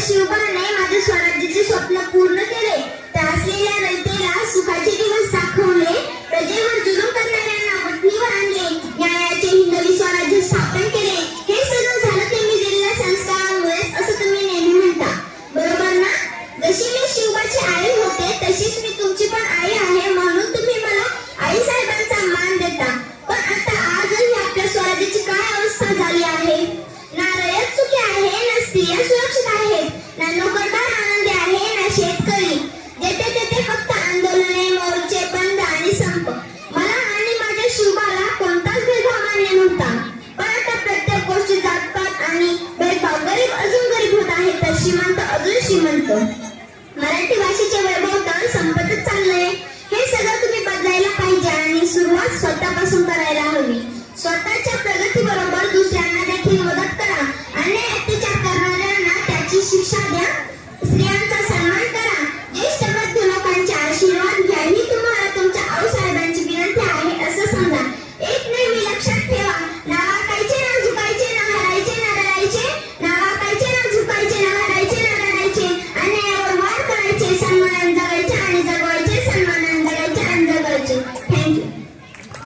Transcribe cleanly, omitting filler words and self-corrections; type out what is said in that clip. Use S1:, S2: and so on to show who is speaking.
S1: शिवबाने माझे स्वराज्याचे स्वप्न पूर्ण केले. त्रासलेल्या रयतेला सुखाचे दिवस दाखवले. प्रजेवर जुलूम करणाऱ्यांना वठणीवर आणले. न्यायाचे हिंदवी स्वराज्य स्थापन केले. हे सगळं झालं ते मी दिलेल्या संस्कारामुळेच असं तुम्ही नेहमी म्हणता, बरोबर ना? जशी मी शिवबाची आई होते तशीच मी तुमची पण आई आहे, म्हणून तुम्ही मला आई साहेबांचा मान देता. पण आता आजही आपल्या स्वराज्याची काय अवस्था झाली आहे? ना रयत सुखी आहे, ना स्त्रिया सुरक्षित आहेत, ना नोकरदार आनंदी आहे, ना शेतकरी. जेथे तेथे फक्त आंदोलने, मोर्चे, बंद आणि संप. मला आणि माझ्या शिवबाला कोणताच भेदभाव मान्य नव्हता. पण आता प्रत्येक गोष्टी जातपात आणि भेदभाव. गरीब अजून गरीब होत आहे तर श्रीमंत अजून श्रीमंत. मराठी भाषेचे वैभव तर संपतच चाललंय. हे सगळं तुम्ही बदलायला पाहिजे आणि सुरुवात स्वतःपासून करायला हवी. स्वतःच्या प्रगतीबरोबर दुसऱ्यांना